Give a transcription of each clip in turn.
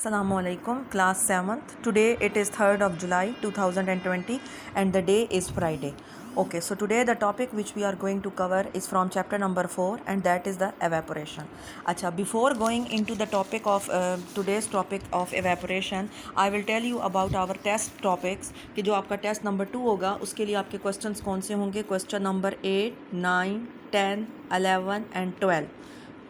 Assalamualaikum, class 7th. Today it is 3rd of July 2020 and the day is Friday. Okay, so today the topic which we are going to cover is from chapter number 4 and that is the evaporation. Acha, before going into the topic of today's topic of evaporation, I will tell you about our test topics कि जो आपका test number 2 होगा उसके लिए आपके questions कौन से होंगे. Question number 8, 9, 10, 11 and 12.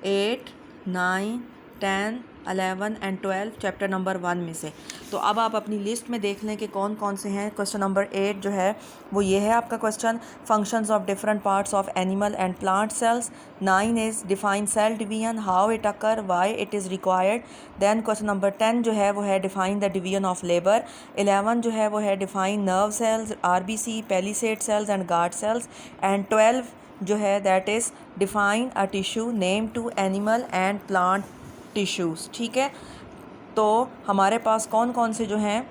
8, 9, 10, 11 and 12 chapter number 1 में से. तो अब आप अपनी लिस्ट में देख लें कि कौन कौन से हैं. क्वेश्चन नंबर 8 जो है वो ये है आपका question, functions of different parts of animal and plant cells. 9 is define cell division, how it occur, why it is required. Then question number 10 जो है वो है define the division of labour. 11 जो है वो है define nerve cells, RBC, palisade cells and guard cells. And 12 जो है that is define a tissue name two animal and plant tissues. ठीक है, तो हमारे पास कौन कौन से जो हैं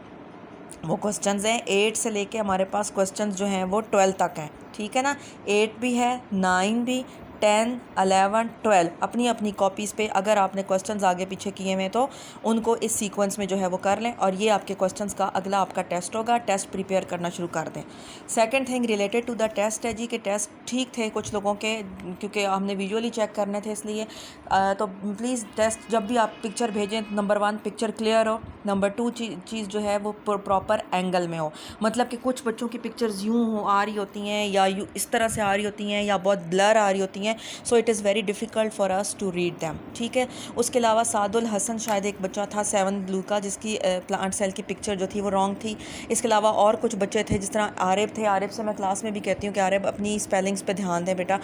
वो क्वेश्चंस हैं. 8 से लेके हमारे पास क्वेश्चंस जो हैं वो 12 तक हैं. ठीक है ना, 8 भी है, 9 भी, 10, 11, 12 अपनी अपनी कॉपीज़ पे अगर आपने क्वेश्चंस आगे पीछे किए हुए तो उनको इस सीक्वेंस में जो है वो कर लें और ये आपके क्वेश्चंस का अगला आपका टेस्ट होगा. टेस्ट प्रिपेयर करना शुरू कर दें. Second thing related to the test है जी कि टेस्ट ठीक थे कुछ लोगों के, क्योंकि हमने विजुअली चेक करने थे इसलिए. तो प्लीज़ टेस्ट जब भी आप पिक्चर भेजें, नंबर 1 पिक्चर क्लियर हो, नंबर 2 चीज़ जो है वो प्रॉपर एंगल में हो. मतलब कि कुछ बच्चों की पिक्चर्स यूँ हो आ रही होती हैं या यूँ इस तरह से आ रही होती हैं या बहुत ब्लर आ रही होती हैं. So it is very difficult for us to read them. ठीक है, उसके अलावा सादुल हसन शायद एक बच्चा था 7 ब्लू का जिसकी प्लांट सेल की पिक्चर जो थी वो रॉन्ग थी. इसके अलावा और कुछ बच्चे थे जिस तरह आरिब थे. आरिब से मैं क्लास में भी कहती हूँ कि आरिब अपनी स्पेलिंग्स पे ध्यान दें बेटा.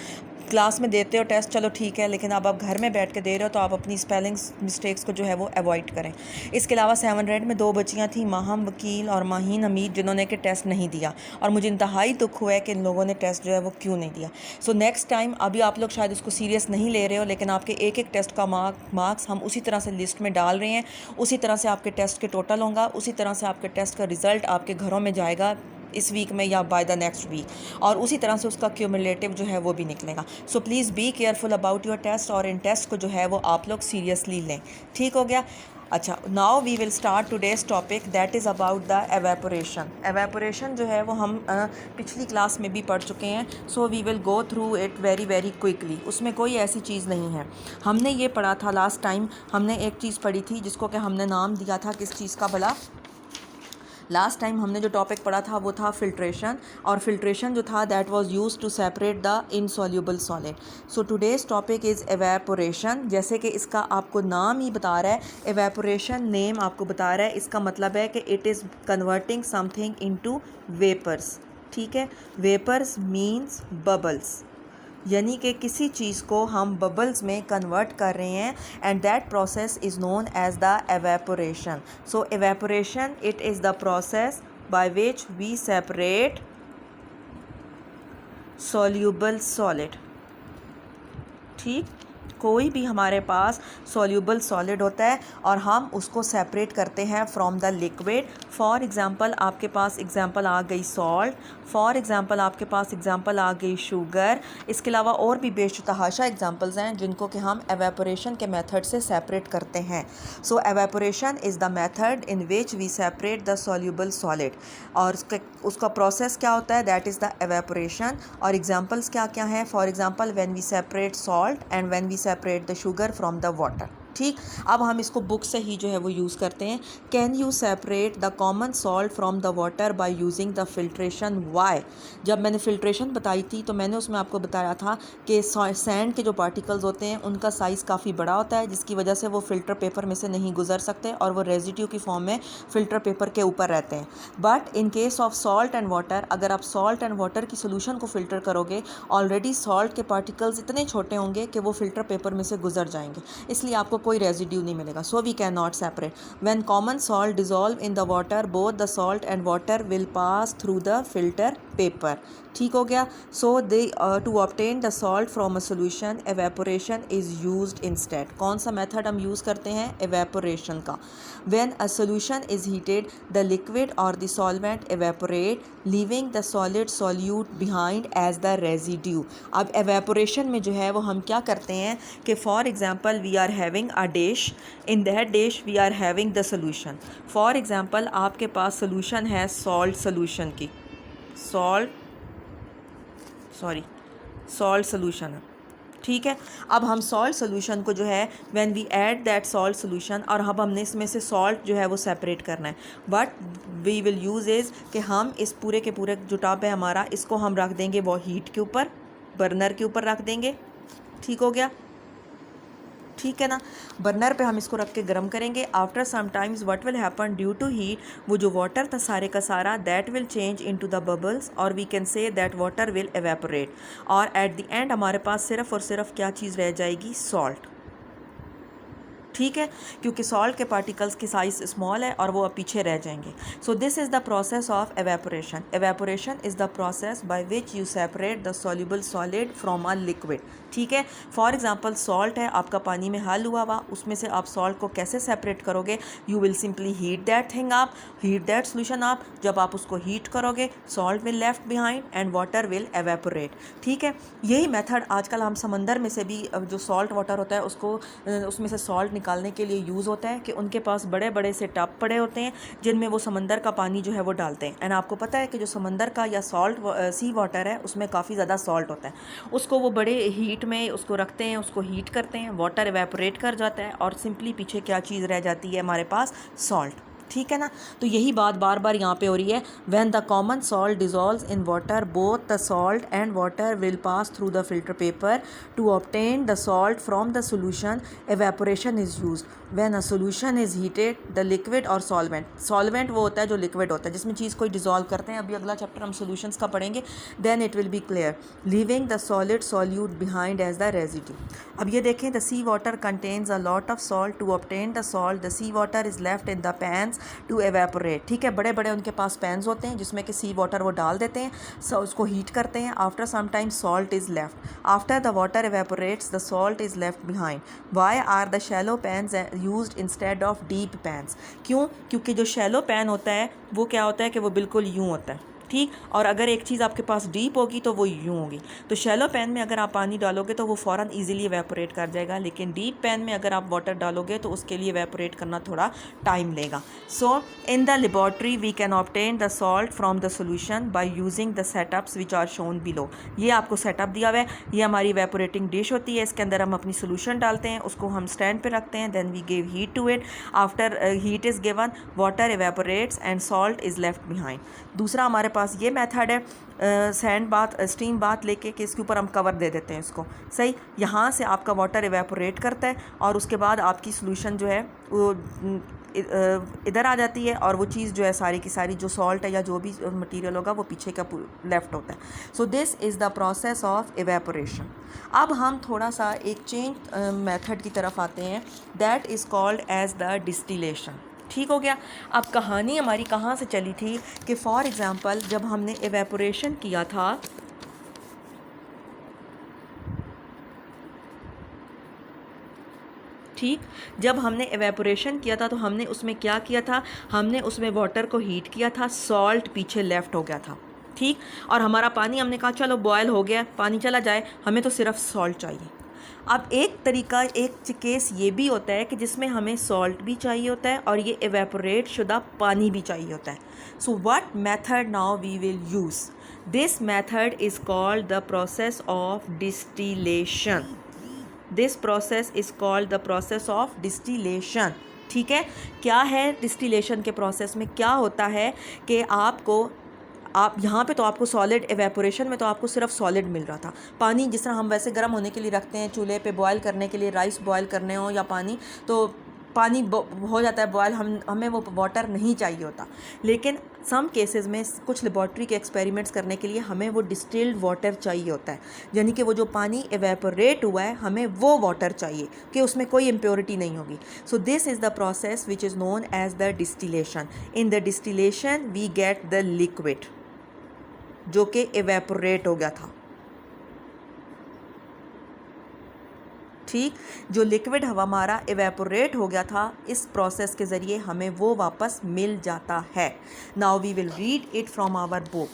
क्लास में देते हो टेस्ट चलो ठीक है, लेकिन अब आप घर में बैठ के दे रहे हो तो आप अपनी स्पेलिंग्स मिस्टेक्स को जो है वो अवॉइड करें. इसके अलावा 7 रेड में 2 बच्चियाँ थी, माहम वकील और माहीन हमीद, जिन्होंने कि टेस्ट नहीं दिया और मुझे इंतहाई दुख हुआ है कि इन लोगों ने टेस्ट जो है वो क्यों नहीं दिया. सो नेक्स्ट टाइम, अभी आप लोग शायद उसको सीरियस नहीं ले रहे हो, लेकिन आपके एक एक टेस्ट का मार्क्स हम उसी तरह से लिस्ट में डाल रहे हैं. उसी तरह से आपके टेस्ट के टोटल होगा, उसी तरह से आपके टेस्ट का रिज़ल्ट आपके घरों में जाएगा इस वीक में या बाय द नेक्स्ट वीक, और उसी तरह से उसका क्यूमुलेटिव जो है वो भी निकलेगा. So please be careful about your test और इन टेस्ट को जो है वो आप लोग सीरियसली लें. ठीक हो गया. अच्छा, now we will start today's topic that is about the evaporation. Evaporation जो है वो हम पिछली क्लास में भी पढ़ चुके हैं. So we will go through it very very quickly. उसमें कोई ऐसी चीज़ नहीं है. हमने ये पढ़ा था लास्ट टाइम, हमने एक चीज़ पढ़ी थी जिसको कि हमने नाम दिया था किस चीज़ का भला. लास्ट टाइम हमने जो टॉपिक पढ़ा था वो था फिल्ट्रेशन, और फिल्ट्रेशन जो था that was used to separate the insoluble solid. So today's topic is evaporation. जैसे कि इसका आपको नाम ही बता रहा है, एवेपोरेशन नेम आपको बता रहा है, इसका मतलब है कि it is converting something into vapours. ठीक है, वेपर्स मीन्स बबल्स, यानी कि किसी चीज़ को हम बबल्स में कन्वर्ट कर रहे हैं and that process is known as the evaporation. So evaporation it is the process by which we separate soluble solid. ठीक, कोई भी हमारे पास सॉल्यूबल सॉलिड होता है और हम उसको सेपरेट करते हैं from the liquid. For example आपके पास एग्ज़ाम्पल आ गई सॉल्ट, फॉर एग्ज़ाम्पल आपके पास एग्ज़ाम्पल आ गई शुगर. इसके अलावा और भी बेशुतहाशा एग्ज़ाम्पल्स हैं जिनको कि हम एवेपोरेशन के मेथड से सेपरेट करते हैं. So evaporation is the method in which we separate the soluble solid, और उसका प्रोसेस क्या होता है, दैट इज़ द एवेपोरेशन. और एग्ज़ाम्पल्स क्या क्या हैं, for example when we separate salt and when we separate the sugar from the water. ठीक, अब हम इसको बुक से ही जो है वो यूज़ करते हैं. Can you separate the common salt from the water by using the filtration. Why. जब मैंने फिल्ट्रेशन बताई थी तो मैंने उसमें आपको बताया था कि सैंड के जो पार्टिकल्स होते हैं उनका साइज़ काफ़ी बड़ा होता है, जिसकी वजह से वो फ़िल्टर पेपर में से नहीं गुजर सकते और वो रेजिड्यू की फॉर्म में फ़िल्टर पेपर के ऊपर रहते हैं. But in case of salt and water, अगर आप सॉल्ट एंड वाटर की सोल्यूशन को फ़िल्टर करोगे, ऑलरेडी सॉल्ट के पार्टिकल्स इतने छोटे होंगे कि वो फ़िल्टर पेपर में से गुजर जाएंगे, इसलिए आपको कोई रेजिड्यू नहीं मिलेगा. So we can not separate. When common salt dissolve in the water, both the salt and water will pass through the filter paper. ठीक हो गया। So they to obtain the salt from a solution evaporation is used instead. कौन सा method हम use करते हैं? Evaporation का। When a solution is heated the liquid और the solvent evaporate leaving the solid solute behind as the residue. अब evaporation में जो है वो हम क्या करते हैं कि for example we are having a dish, in that dish we are having the solution. For example आपके पास सोल्यूशन है सॉल्ट सोल्यूशन की, सॉल्ट सोल्यूशन है। ठीक है। अब हम सॉल्ट सोल्यूशन को जो है when we add that salt solution, और अब हमने इसमें से सॉल्ट जो है वो सेपरेट करना है। But we will use is कि हम इस पूरे के पूरे जो टब है हमारा, इसको हम रख देंगे वो हीट के ऊपर, बर्नर के ऊपर रख देंगे। ठीक हो गया। ठीक है ना। बर्नर पे हम इसको रख के गर्म करेंगे। After some times what will happen due to heat, वो जो वाटर था सारे का सारा that will change into the bubbles, और we can say that water will evaporate. और एट द एंड हमारे पास सिर्फ और सिर्फ क्या चीज़ रह जाएगी? सॉल्ट। ठीक है, क्योंकि सॉल्ट के पार्टिकल्स की साइज़ स्मॉल है और वो अब पीछे रह जाएंगे। सो this is the process of evaporation. Evaporation is the process by which you separate the soluble solid from a liquid. ठीक है। फॉर एग्जांपल सॉल्ट है आपका पानी में हल हुआ, उसमें से आप सॉल्ट को कैसे सेपरेट करोगे? You will simply heat that thing आप, हीट दैट सोल्यूशन आप। जब आप उसको हीट करोगे salt will left behind and water will evaporate. ठीक है। यही मेथड आजकल हम समंदर में से भी जो सॉल्ट वाटर होता है उसको उसमें से सॉल्ट निकालने के लिए यूज़ होता है कि उनके पास बड़े बड़े से टब पड़े होते हैं जिनमें वो समंदर का पानी जो है वो डालते हैं। एंड आपको पता है कि जो समंदर का या सॉल्ट सी वाटर है उसमें काफ़ी ज़्यादा सॉल्ट होता है। उसको वो बड़े हीट में उसको रखते हैं, उसको हीट करते हैं, वाटर एवेपोरेट कर जाता है और सिंपली पीछे क्या चीज़ रह जाती है हमारे पास? सॉल्ट। ठीक है ना। तो यही बात बार बार यहाँ पे हो रही है। When the common salt dissolves in water both the salt and water will pass through the filter paper two obtain the salt from the solution evaporation is used. When a solution is heated the liquid और solvent वो होता है जो liquid होता है जिसमें चीज़ कोई dissolve करते हैं। अभी अगला चैप्टर हम सोल्यूशंस का पढ़ेंगे, then it will be clear. Leaving the solid solute behind as the residue. अब ये देखें, the sea water contains a lot of salt. To obtain the salt the sea water is left in the pans to evaporate. ठीक है। बड़े बड़े उनके पास pans होते हैं जिसमें कि सी वाटर वो डाल देते हैं, उसको हीट करते हैं। After some time salt is left. After the water evaporates the salt is left behind. Why are the shallow pans used instead of deep pans? क्यों? क्योंकि जो शैलो पैन होता है वो क्या होता है कि वो बिल्कुल यूँ होता है। ठीक। और अगर एक चीज़ आपके पास डीप होगी तो वो यूँ होगी। तो शैलो पैन में अगर आप पानी डालोगे तो वो फ़ौरन इजीली एवेपोरेट कर जाएगा, लेकिन डीप पैन में अगर आप वाटर डालोगे तो उसके लिए एवेपोरेट करना थोड़ा टाइम लेगा। So in the laboratory we can obtain the salt from the solution by using the setups which are shown below. ये आपको सेटअप दिया हुआ है, ये हमारी एवेपोरेटिंग डिश होती है, इसके अंदर हम अपनी सोल्यूशन डालते हैं, उसको हम स्टैंड पे रखते हैं, then we give heat to it. After heat is given water evaporates and salt is left behind. दूसरा हमारे पास ये मेथड है सैंड बाथ, स्टीम बाथ लेके कि इसके ऊपर हम कवर दे देते हैं इसको। सही। यहाँ से आपका वाटर एवेपोरेट करता है और उसके बाद आपकी सोल्यूशन जो है वो इधर आ जाती है और वो चीज़ जो है सारी की सारी जो सॉल्ट है या जो भी मटेरियल होगा वो पीछे का लेफ्ट होता है। सो this is the process of evaporation. अब हम थोड़ा सा एक चेंज मेथड की तरफ आते हैं, that is called as the distillation. ठीक हो गया। अब कहानी हमारी कहाँ से चली थी कि फॉर एग्ज़ाम्पल जब हमने एवेपोरेशन किया था ठीक, जब हमने एवेपोरेशन किया था तो हमने उसमें क्या किया था? हमने उसमें वाटर को हीट किया था, सॉल्ट पीछे लेफ्ट हो गया था। ठीक। और हमारा पानी हमने कहा चलो बॉयल हो गया, पानी चला जाए, हमें तो सिर्फ सॉल्ट चाहिए। अब एक तरीका, एक केस ये भी होता है कि जिसमें हमें सॉल्ट भी चाहिए होता है और ये एवेपोरेट शुदा पानी भी चाहिए होता है। So what method now we will use? This method is called the process of distillation. This process is called the process of distillation. ठीक है। क्या है डिस्टिलेशन के प्रोसेस में? क्या होता है कि आप यहाँ पे तो आपको सॉलिड, एवेपोरेशन में तो आपको सिर्फ सॉलिड मिल रहा था। पानी जिस तरह हम वैसे गर्म होने के लिए रखते हैं चूल्हे पे बॉयल करने के लिए, राइस बॉयल करने हो या पानी, तो पानी हो जाता है बॉयल, हमें वो वाटर नहीं चाहिए होता। लेकिन सम केसेस में कुछ लेबॉर्ट्री के एक्सपेरिमेंट्स करने के लिए हमें वो डिस्टिल्ड वाटर चाहिए होता है, यानी कि वो जो पानी एवेपोरेट हुआ है हमें वो वाटर चाहिए कि उसमें कोई इम्प्योरिटी नहीं होगी। So this is the process which is known as the distillation. In the distillation we get the liquid. जो कि एवेपोरेट हो गया था। ठीक, जो लिक्विड हमारा एवेपोरेट हो गया था, इस प्रोसेस के ज़रिए हमें वो वापस मिल जाता है। Now we will read it from our book.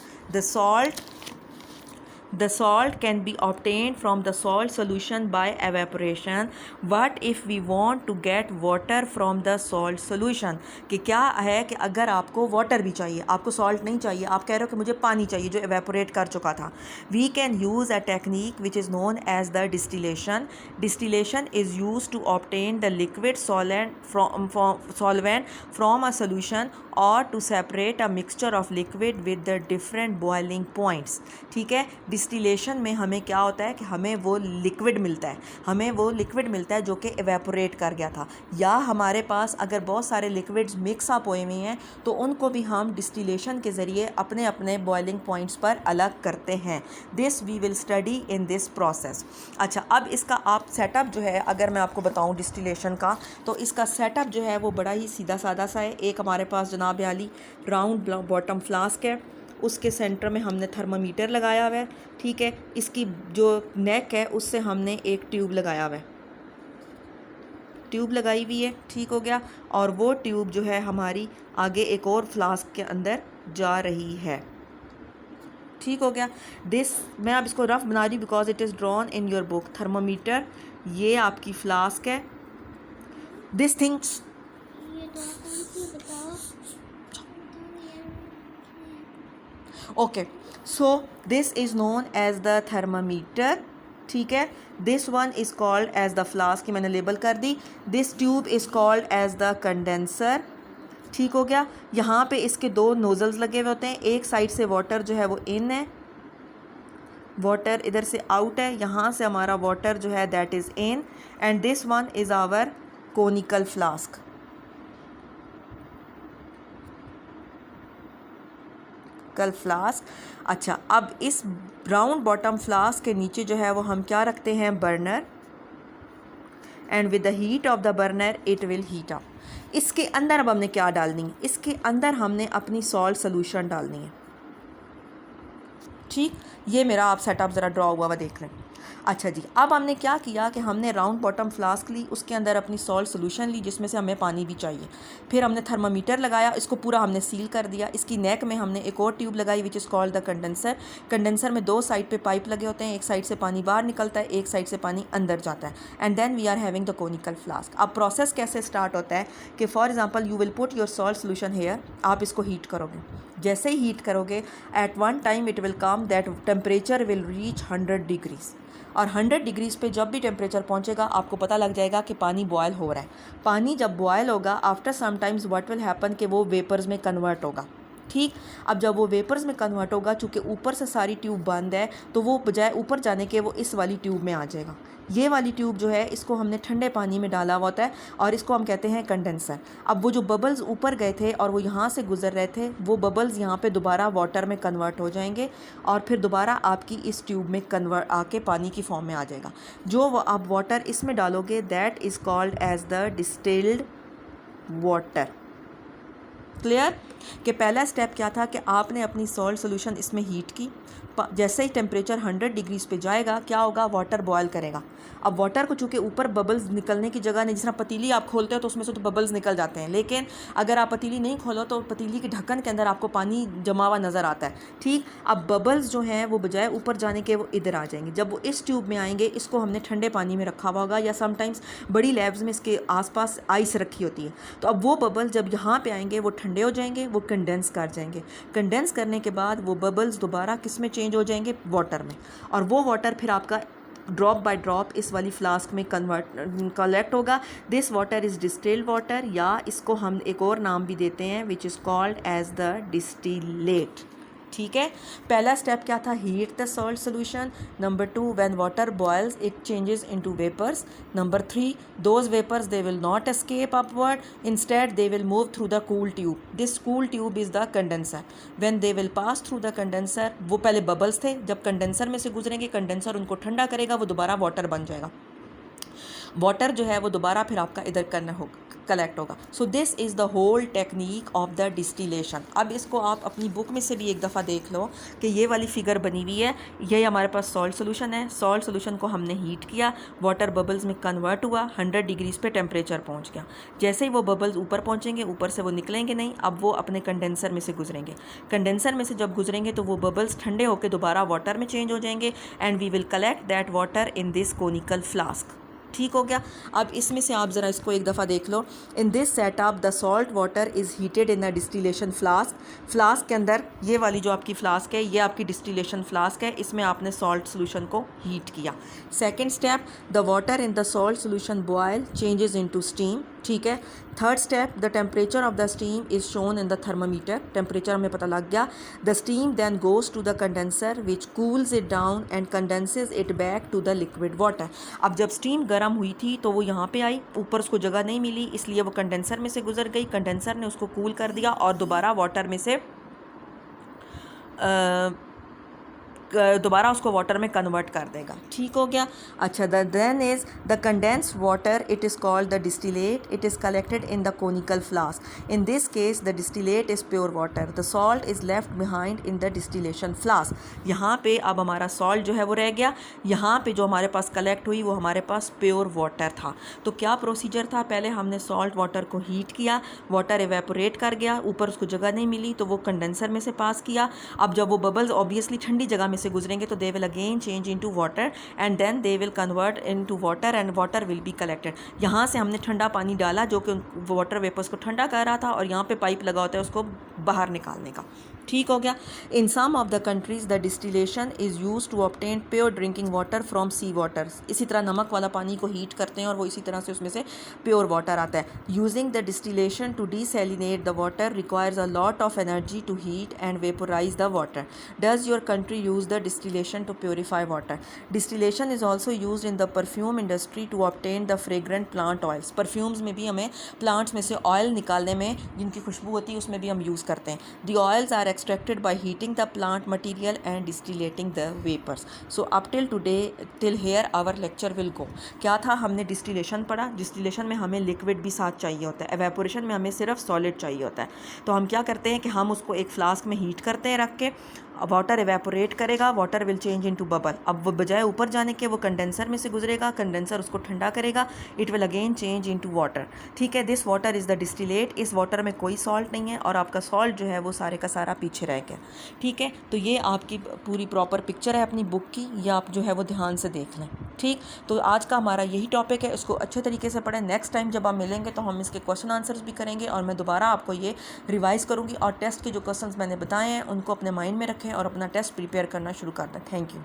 The salt can be obtained from the salt solution by evaporation. What if we want to get water from the salt solution? कि क्या है कि अगर आपको वाटर भी चाहिए, आपको salt नहीं चाहिए, आप कह रहे हो कि मुझे पानी चाहिए जो एवेपोरेट कर चुका था। We can use a technique which is known as the distillation. Distillation is used to obtain the liquid solvent from a solution or to separate a mixture of liquid with the different boiling points. ठीक है, distillation में हमें क्या होता है कि हमें वो लिक्विड मिलता है जो कि एवेपोरेट कर गया था, या हमारे पास अगर बहुत सारे लिक्विड्स मिक्स अप हुए हुए हैं तो उनको भी हम डिस्टिलेशन के ज़रिए अपने अपने बॉइलिंग पॉइंट्स पर अलग करते हैं। This we will study in this process. अच्छा, अब इसका आप सेटअप जो है अगर मैं आपको बताऊं डिस्टिलेशन का, तो इसका सेटअप जो है वो बड़ा ही सीधा सादा सा है। एक हमारे पास जनाब आली राउंड बॉटम फ्लास्क है, उसके सेंटर में हमने थर्मामीटर लगाया हुआ है। ठीक है, इसकी जो नेक है उससे हमने एक ट्यूब लगाया हुआ है, ट्यूब लगाई हुई है। ठीक हो गया, और वो ट्यूब जो है हमारी आगे एक और फ्लास्क के अंदर जा रही है। ठीक हो गया। दिस मैं अब इसको रफ बना रही हूँ because it is drawn in your book. Thermometer, ये आपकी फ्लास्क है। This things okay, so this is known as the thermometer. ठीक है, this one is called as the flask, की मैंने लेबल कर दी। This tube is called as the condenser. ठीक हो गया, यहाँ पे इसके दो नोज़ल्स लगे हुए होते हैं, एक साइड से वाटर जो है वो इन है, वाटर इधर से आउट है, यहाँ से हमारा वाटर जो है that is in, and this one is our conical flask. Flask. अच्छा, अब इस राउंड बॉटम फ्लास्क के नीचे जो है वो हम क्या रखते हैं, burner, and with the heat of the burner it will heat up. इसके अंदर अब हमने क्या डालनी है, इसके अंदर हमने अपनी सॉल्ट सोल्यूशन डालनी है। ठीक, ये मेरा आप सेटअप ज़रा ड्रॉ हुआ देख लें। अच्छा जी, अब हमने क्या किया कि हमने राउंड बॉटम फ्लास्क ली, उसके अंदर अपनी सॉल्ट सोल्यूशन ली जिसमें से हमें पानी भी चाहिए। फिर हमने थर्मामीटर लगाया, इसको पूरा हमने सील कर दिया। इसकी नेक में हमने एक और ट्यूब लगाई विच is called the condenser. Condenser में दो साइड पे पाइप लगे होते हैं, एक साइड से पानी बाहर निकलता है, एक साइड से पानी अंदर जाता है, and then we are having the conical flask. अब प्रोसेस कैसे स्टार्ट होता है कि for example you will put your salt solution here, आप इसको हीट करोगे। जैसे ही हीट करोगे at one time it will come that temperature will reach 100 degrees, और 100 डिग्रीज़ पे जब भी टेम्परेचर पहुंचेगा आपको पता लग जाएगा कि पानी बॉयल हो रहा है। पानी जब बॉयल होगा after some times what will happen कि वो वेपर्स में कन्वर्ट होगा। ठीक, अब जब वो वेपर्स में कन्वर्ट होगा, चूँकि ऊपर से सारी ट्यूब बंद है तो वो बजाय ऊपर जाने के वो इस वाली ट्यूब में आ जाएगा। ये वाली ट्यूब जो है इसको हमने ठंडे पानी में डाला हुआ होता है और इसको हम कहते हैं कंडेंसर। अब वो जो बबल्स ऊपर गए थे और वो यहाँ से गुजर रहे थे, वो बबल्स यहाँ पे दोबारा वाटर में कन्वर्ट हो जाएंगे और फिर दोबारा आपकी इस ट्यूब में कन्वर्ट आके पानी की फॉर्म में आ जाएगा। जो आप वाटर इसमें डालोगे that is called as the distilled water. Clear कि पहला स्टेप क्या था कि आपने अपनी सॉल्ट सोल्यूशन इसमें हीट की, जैसे ही टेम्परेचर 100 डिग्रीज़ पे जाएगा क्या होगा, वाटर बॉयल करेगा। अब वाटर को चूँकि ऊपर बबल्स निकलने की जगह नहीं, जिस तरह पतीली आप खोलते हो तो उसमें से तो बबल्स निकल जाते हैं, लेकिन अगर आप पतीली नहीं खोलो तो पतीली के ढक्कन के अंदर आपको पानी जमा हुआ नज़र आता है। ठीक, अब बबल्स जो हैं वो बजाय ऊपर जाने के वो इधर आ जाएंगे। जब वो इस ट्यूब में आएंगे, इसको हमने ठंडे पानी में रखा हुआ होगा या समटाइम्स बड़ी लैब्स में इसके आसपास आइस रखी होती है, तो अब वो बबल्स जब यहाँ पे आएंगे वो ठंडे हो जाएंगे, वो कंडेंस कर जाएंगे। कंडेंस करने के बाद वो बबल्स दोबारा किस में चेंज हो जाएंगे, वाटर में, और वो वाटर फिर आपका ड्रॉप बाय ड्रॉप इस वाली फ्लास्क में कलेक्ट होगा। This water is distilled water, या इसको हम एक और नाम भी देते हैं which is called as the distillate. ठीक है, पहला स्टेप क्या था, heat the salt solution. Number 2, when water boils it changes into vapours. Number 3, those vapours they will not escape upward, instead they will move through the cool tube. This cool tube is the condenser. When they will pass through the condenser, वो पहले bubbles थे, जब condenser में से गुजरेंगे condenser उनको ठंडा करेगा, वो दोबारा वाटर बन जाएगा। वाटर जो है वो दोबारा फिर आपका इधर कलेक्ट होगा। So this is the whole technique of the distillation. अब इसको आप अपनी बुक में से भी एक दफ़ा देख लो कि ये वाली फिगर बनी हुई है, ये हमारे पास सॉल्ट सोल्यूशन है। सॉल्ट सोल्यूशन को हमने हीट किया, वाटर बबल्स में कन्वर्ट हुआ, 100 डिग्रीज़ पे टेम्परेचर पहुंच गया। जैसे ही वो बबल्स ऊपर पहुंचेंगे, ऊपर से वो निकलेंगे नहीं, अब वो अपने कंडेंसर में से गुजरेंगे। कंडेंसर में से जब गुजरेंगे तो वो बबल्स ठंडे होकर दोबारा वाटर में चेंज हो जाएंगे and we will collect that water in this conical flask. ठीक हो गया। अब इसमें से आप ज़रा इसको एक दफ़ा देख लो। In this setup the salt water is heated in the distillation flask. Flask के अंदर ये वाली जो आपकी फ्लास्क है, ये आपकी डिस्टिलेशन फ्लास्क है, इसमें आपने सॉल्ट सोल्यूशन को हीट किया। Second step, the water in the salt solution boil changes into steam. ठीक है। Third step, the temperature of the steam is shown in the thermometer. Temperature हमें पता लग गया। The steam then goes to the condenser which cools it down and condenses it back to the liquid water. अब जब steam गर्म हुई थी तो वो यहाँ पे आई, ऊपर उसको जगह नहीं मिली, इसलिए वो कंडेंसर में से गुजर गई। कंडेंसर ने उसको कूल कर दिया और दोबारा वाटर में से दोबारा उसको वाटर में कन्वर्ट कर देगा। ठीक हो गया। अच्छा, then is the condensed water, it is called the distillate. It is collected in the conical flask. In this case the distillate is pure water. The salt is left behind in the distillation flask. यहाँ पे अब हमारा salt जो है वो रह गया। यहाँ पे जो हमारे पास कलेक्ट हुई वो हमारे पास प्योर वाटर था। तो क्या प्रोसीजर था? पहले हमने सॉल्ट वाटर को हीट किया, वाटर एवेपोरेट कर गया, ऊपर उसको जगह नहीं मिली तो वो कंडेंसर में से पास किया। अब जब वो बबल्स ऑब्वियसली ठंडी जगह से गुजरेंगे तो they will again change into water and then they will convert into water and water will be collected. यहाँ से हमने ठंडा पानी डाला जो कि वाटर वेपर्स को ठंडा कर रहा था, और यहाँ पे पाइप लगा होता है उसको बाहर निकालने का। ठीक हो गया। In some of the countries the distillation is use to obtain pure drinking water from sea water. इसी तरह नमक वाला पानी को हीट करते हैं और वो इसी तरह से उसमें से प्योर वाटर आता है। Using the distillation to desalinate the water requires a lot of energy to heat and vaporise the water. Does your country use the distillation to purify water? Distillation is also use in the perfume industry to obtain the fragrant plant oils. Perfumes में भी हमें plants में से oil निकालने में जिनकी खुशबू होती है उसमें भी हम यूज़ करते हैं। The oils are extracted by heating the plant material and distillating the vapors. So up till today, till here our lecture will go. क्या था? हमने डिस्टिलेशन पढ़ा। डिस्टिलेशन में हमें लिक्विड भी साथ चाहिए होता है, एवेपोरेशन में हमें सिर्फ सॉलिड चाहिए होता है। तो हम क्या करते हैं कि हम उसको एक फ्लास्क में हीट करते हैं रख के, वाटर एवेपोरेट करेगा, water will change into bubble. अब वो बजाय ऊपर जाने के वो कंडेंसर में से गुजरेगा, कंडेंसर उसको ठंडा करेगा, it will again change into water. ठीक है। This water is the distillate. इस वाटर में कोई सॉल्ट नहीं है और आपका सॉल्ट जो है वो सारे का सारा पीछे रह गया। ठीक है। तो ये आपकी पूरी प्रॉपर पिक्चर है अपनी बुक की, ये आप जो है वो ध्यान से देख लें। ठीक। तो आज का हमारा यही टॉपिक है, इसको अच्छे तरीके से पढ़ें। नेक्स्ट टाइम जब आप मिलेंगे तो हम इसके क्वेश्चन आंसर्स भी करेंगे और मैं दोबारा आपको ये रिवाइज़ करूँगी, और टेस्ट के जो क्वेश्चंस मैंने बताए हैं उनको अपने माइंड में रखें और अपना टेस्ट प्रिपेयर करना शुरू कर दें। Thank you.